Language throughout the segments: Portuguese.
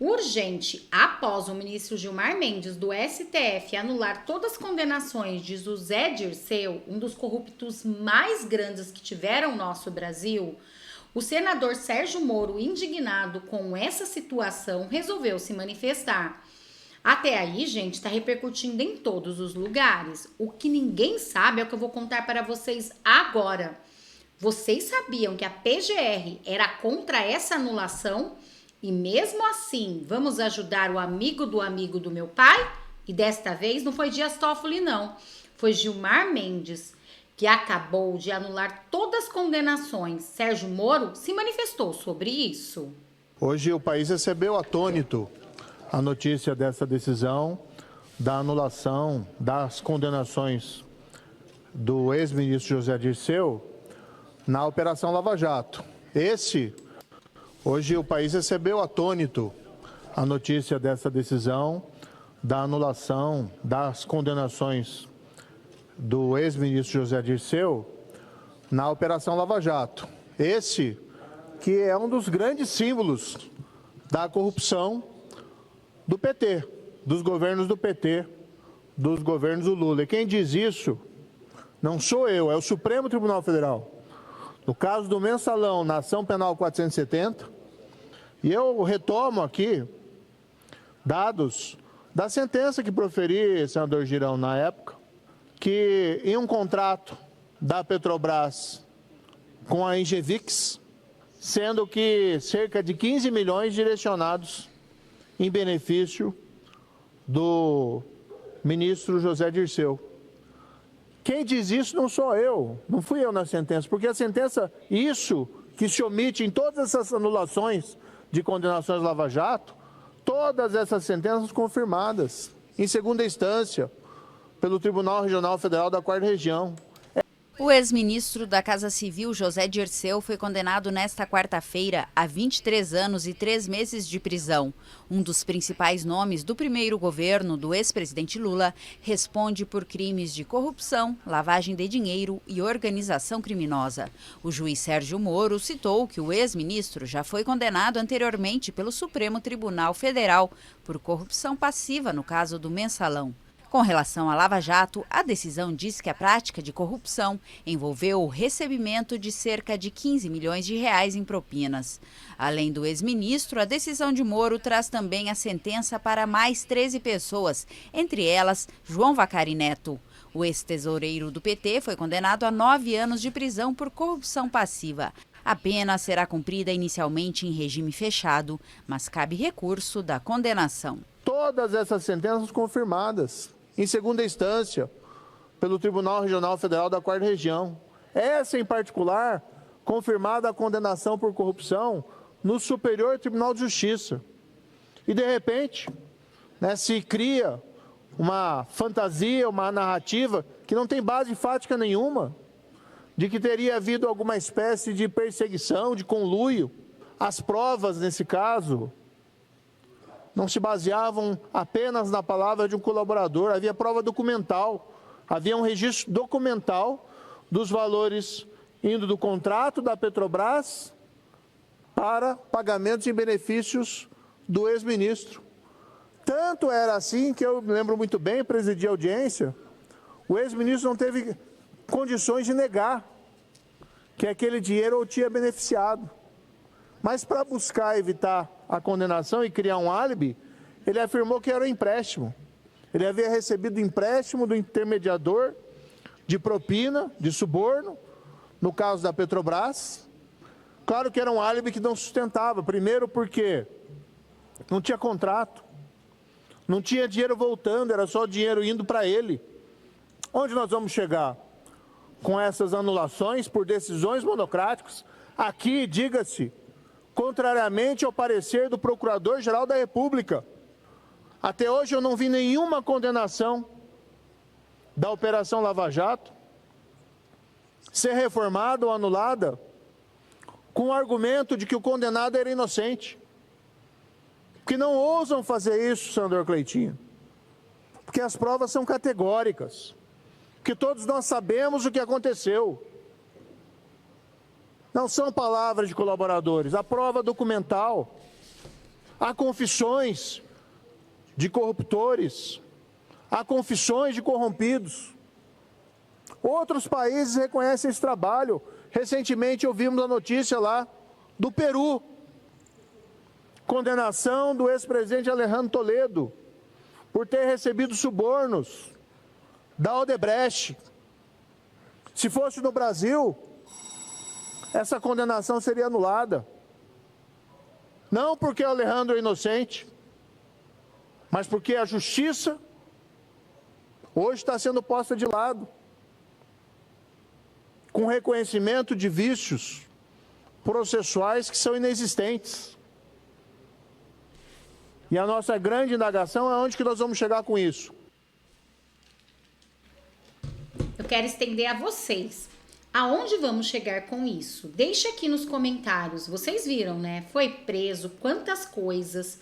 Urgente, após o ministro Gilmar Mendes do STF anular todas as condenações de José Dirceu, um dos corruptos mais grandes que tiveram o nosso Brasil, o senador Sérgio Moro, indignado com essa situação, resolveu se manifestar. Até aí, gente, está repercutindo em todos os lugares. O que ninguém sabe é o que eu vou contar para vocês agora. Vocês sabiam que a PGR era contra essa anulação? E mesmo assim, vamos ajudar o amigo do meu pai? E desta vez não foi Dias Toffoli, não. Foi Gilmar Mendes, que acabou de anular todas as condenações. Sérgio Moro se manifestou sobre isso. Hoje o país recebeu atônito a notícia dessa decisão da anulação das condenações do ex-ministro José Dirceu na Operação Lava Jato. Hoje o país recebeu atônito a notícia dessa decisão da anulação das condenações do ex-ministro José Dirceu na Operação Lava Jato. Esse que é um dos grandes símbolos da corrupção do PT, dos governos do PT, dos governos do Lula. E quem diz isso não sou eu, é o Supremo Tribunal Federal. No caso do Mensalão, na ação penal 470, e eu retomo aqui dados da sentença que proferi, senador Girão, na época, que em um contrato da Petrobras com a Engevix, sendo que cerca de 15 milhões direcionados em benefício do ministro José Dirceu. Quem diz isso não sou eu, não fui eu na sentença, porque a sentença, isso que se omite em todas essas anulações de condenações Lava Jato, todas essas sentenças confirmadas em segunda instância pelo Tribunal Regional Federal da 4ª Região. O ex-ministro da Casa Civil, José Dirceu, foi condenado nesta quarta-feira a 23 anos e 3 meses de prisão. Um dos principais nomes do primeiro governo do ex-presidente Lula responde por crimes de corrupção, lavagem de dinheiro e organização criminosa. O juiz Sérgio Moro citou que o ex-ministro já foi condenado anteriormente pelo Supremo Tribunal Federal por corrupção passiva no caso do Mensalão. Com relação à Lava Jato, a decisão diz que a prática de corrupção envolveu o recebimento de cerca de 15 milhões de reais em propinas. Além do ex-ministro, a decisão de Moro traz também a sentença para mais 13 pessoas, entre elas João Vacari Neto. O ex-tesoureiro do PT foi condenado a 9 anos de prisão por corrupção passiva. A pena será cumprida inicialmente em regime fechado, mas cabe recurso da condenação. Todas essas sentenças confirmadas em segunda instância pelo Tribunal Regional Federal da 4ª Região. Essa, em particular, confirmada a condenação por corrupção no Superior Tribunal de Justiça. E, de repente, se cria uma fantasia, uma narrativa que não tem base fática nenhuma, de que teria havido alguma espécie de perseguição, de conluio. As provas, nesse caso, não se baseavam apenas na palavra de um colaborador, havia prova documental, havia um registro documental dos valores indo do contrato da Petrobras para pagamentos em benefícios do ex-ministro. Tanto era assim que eu me lembro muito bem, presidi a audiência, o ex-ministro não teve condições de negar que aquele dinheiro o tinha beneficiado. Mas para buscar evitar a condenação e criar um álibi, ele afirmou que era um empréstimo. Ele havia recebido empréstimo do intermediador de propina, de suborno, no caso da Petrobras. Claro que era um álibi que não sustentava. Primeiro porque não tinha contrato, não tinha dinheiro voltando, era só dinheiro indo para ele. Onde nós vamos chegar? Com essas anulações por decisões monocráticas? Aqui, diga-se, contrariamente ao parecer do Procurador-Geral da República. Até hoje eu não vi nenhuma condenação da Operação Lava Jato ser reformada ou anulada com o argumento de que o condenado era inocente. Porque não ousam fazer isso, senador Cleitinho. Porque as provas são categóricas. Porque todos nós sabemos o que aconteceu. Não são palavras de colaboradores, a prova documental, há confissões de corruptores, há confissões de corrompidos. Outros países reconhecem esse trabalho. Recentemente ouvimos a notícia lá do Peru. Condenação do ex-presidente Alejandro Toledo por ter recebido subornos da Odebrecht. Se fosse no Brasil, essa condenação seria anulada. Não porque Alejandro é inocente, mas porque a justiça hoje está sendo posta de lado, com reconhecimento de vícios processuais que são inexistentes. E a nossa grande indagação é onde que nós vamos chegar com isso. Eu quero estender a vocês. Aonde vamos chegar com isso? Deixa aqui nos comentários. Vocês viram, né? Foi preso, quantas coisas,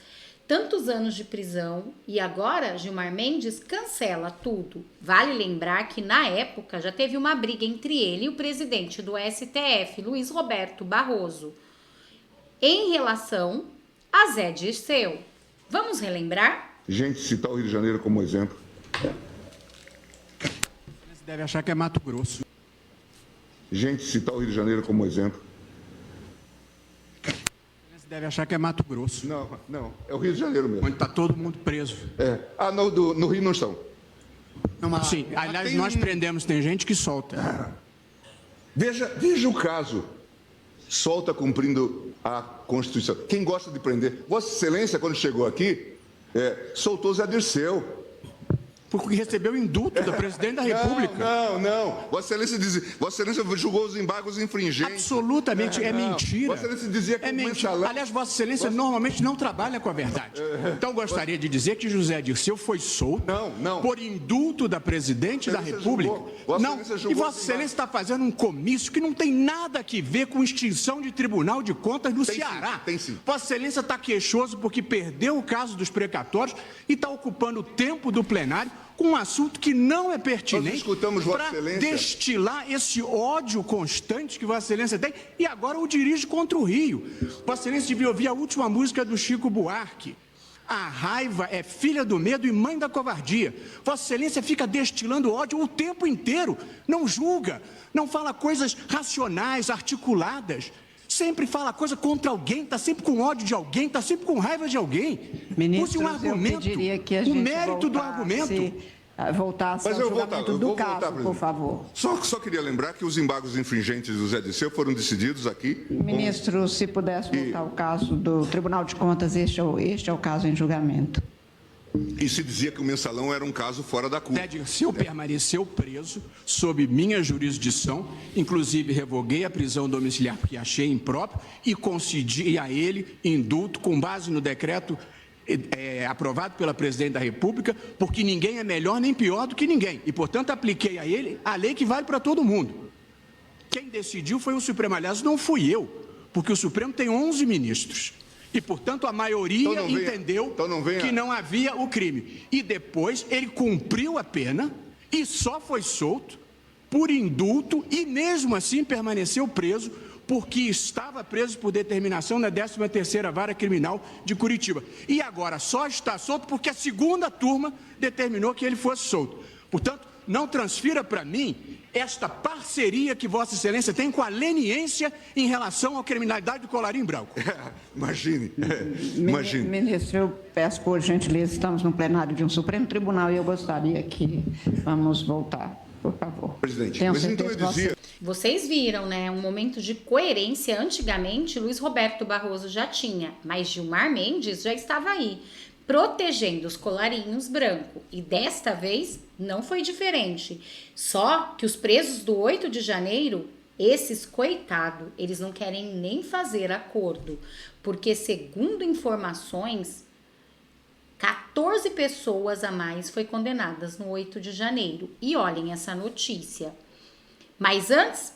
tantos anos de prisão e agora Gilmar Mendes cancela tudo. Vale lembrar que na época já teve uma briga entre ele e o presidente do STF, Luiz Roberto Barroso, em relação a Zé Dirceu. Vamos relembrar? Gente, citar o Rio de Janeiro como exemplo. Você deve achar que é Mato Grosso. Gente, citar o Rio de Janeiro como exemplo. Você deve achar que é Mato Grosso. Não, é o Rio de Janeiro mesmo. Onde está todo mundo preso. No Rio não estão. Não, mas sim, aliás, nós prendemos, tem gente que solta. Veja o caso. Solta cumprindo a Constituição. Quem gosta de prender? Vossa Excelência, quando chegou aqui, soltou Zé Dirceu. Porque recebeu indulto do presidente da República. Não. Vossa Excelência julgou os embargos infringentes. Absolutamente, é mentira. Vossa Excelência dizia que é mentira. Aliás, Vossa Excelência normalmente não trabalha com a verdade. Então, gostaria de dizer que José Dirceu foi solto por indulto da presidente da República. E Vossa Excelência está fazendo um comício que não tem nada a ver com extinção de Tribunal de Contas no Ceará. Tem sim. Vossa Excelência está queixoso porque perdeu o caso dos precatórios e está ocupando o tempo do plenário com um assunto que não é pertinente para destilar esse ódio constante que Vossa Excelência tem e agora o dirige contra o Rio. Vossa Excelência devia ouvir a última música do Chico Buarque. A raiva é filha do medo e mãe da covardia. Vossa Excelência fica destilando ódio o tempo inteiro. Não julga, não fala coisas racionais, articuladas. Sempre fala coisa contra alguém, está sempre com ódio de alguém, está sempre com raiva de alguém. Ministros, use um argumento, o mérito do argumento. Voltasse ao julgamento do caso, por favor. Só queria lembrar que os embargos infringentes do Zé Dirceu foram decididos aqui. Ministro, se pudesse voltar ao caso do Tribunal de Contas, este é o caso em julgamento. E se dizia que o mensalão era um caso fora da curva. Zé Dirceu permaneceu preso sob minha jurisdição, inclusive revoguei a prisão domiciliar porque achei impróprio e concedi a ele indulto com base no decreto aprovado pela presidente da República, porque ninguém é melhor nem pior do que ninguém. E, portanto, apliquei a ele a lei que vale para todo mundo. Quem decidiu foi o Supremo. Aliás, não fui eu, porque o Supremo tem 11 ministros. E, portanto, a maioria entendeu que não havia o crime. E depois ele cumpriu a pena e só foi solto por indulto e, mesmo assim, permaneceu preso porque estava preso por determinação da 13ª Vara Criminal de Curitiba. E agora só está solto porque a segunda turma determinou que ele fosse solto. Portanto, não transfira para mim esta parceria que Vossa Excelência tem com a leniência em relação à criminalidade do colarinho branco. Imagine. Ministro, eu peço por gentileza, estamos no plenário de um Supremo Tribunal e eu gostaria que vamos voltar. Por favor. Presidente, mas então eu dizia... Vocês viram, né? Um momento de coerência. Antigamente, Luiz Roberto Barroso já tinha, mas Gilmar Mendes já estava aí, protegendo os colarinhos brancos. E desta vez não foi diferente. Só que os presos do 8 de janeiro, esses coitados, eles não querem nem fazer acordo. Porque, segundo informações, 14 pessoas a mais foi condenadas no 8 de janeiro. E olhem essa notícia. Mas antes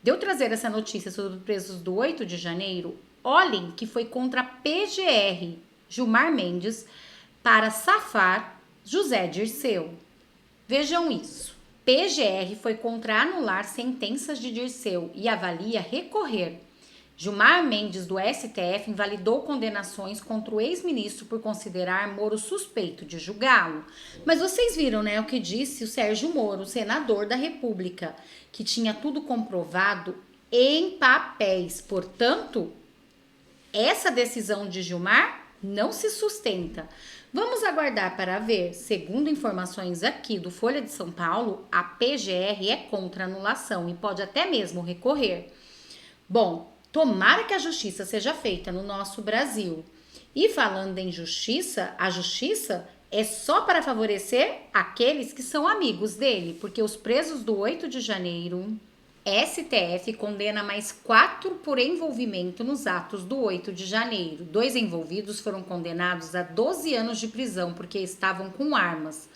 de eu trazer essa notícia sobre os presos do 8 de janeiro, olhem que foi contra a PGR, Gilmar Mendes, para safar José Dirceu. Vejam isso. PGR foi contra anular sentenças de Dirceu e avalia recorrer. Gilmar Mendes, do STF, invalidou condenações contra o ex-ministro por considerar Moro suspeito de julgá-lo. Mas vocês viram, né, o que disse o Sérgio Moro, senador da República, que tinha tudo comprovado em papéis. Portanto, essa decisão de Gilmar não se sustenta. Vamos aguardar para ver. Segundo informações aqui do Folha de São Paulo, a PGR é contra anulação e pode até mesmo recorrer. Bom, tomara que a justiça seja feita no nosso Brasil. E falando em justiça, a justiça é só para favorecer aqueles que são amigos dele, porque os presos do 8 de janeiro, STF condena mais 4 por envolvimento nos atos do 8 de janeiro. 2 envolvidos foram condenados a 12 anos de prisão porque estavam com armas.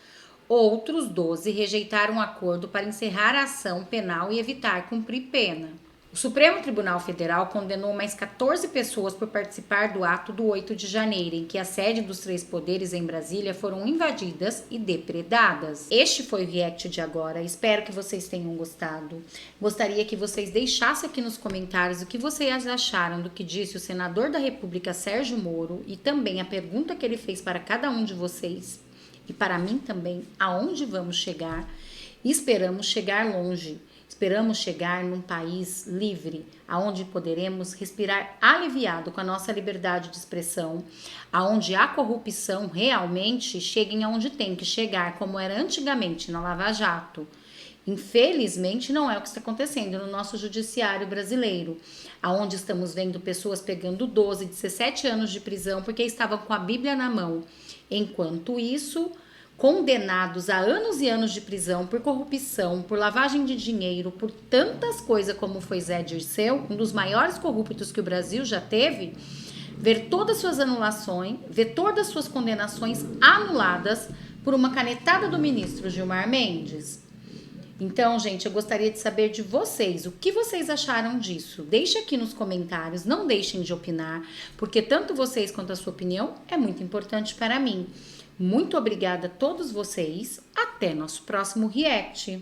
Outros 12 rejeitaram um acordo para encerrar a ação penal e evitar cumprir pena. O Supremo Tribunal Federal condenou mais 14 pessoas por participar do ato do 8 de janeiro, em que a sede dos 3 poderes em Brasília foram invadidas e depredadas. Este foi o React de agora. Espero que vocês tenham gostado. Gostaria que vocês deixassem aqui nos comentários o que vocês acharam do que disse o senador da República, Sérgio Moro, e também a pergunta que ele fez para cada um de vocês, e para mim também, aonde vamos chegar. E esperamos chegar longe. Esperamos chegar num país livre, aonde poderemos respirar aliviado com a nossa liberdade de expressão, aonde a corrupção realmente chegue aonde tem que chegar, como era antigamente na Lava Jato. Infelizmente, não é o que está acontecendo no nosso judiciário brasileiro, aonde estamos vendo pessoas pegando 12, 17 anos de prisão porque estavam com a Bíblia na mão. Enquanto isso, condenados a anos e anos de prisão por corrupção, por lavagem de dinheiro, por tantas coisas como foi Zé Dirceu, um dos maiores corruptos que o Brasil já teve, ver todas suas anulações, ver todas suas condenações anuladas por uma canetada do ministro Gilmar Mendes. Então, gente, eu gostaria de saber de vocês, o que vocês acharam disso? Deixe aqui nos comentários, não deixem de opinar, porque tanto vocês quanto a sua opinião é muito importante para mim. Muito obrigada a todos vocês. Até nosso próximo React.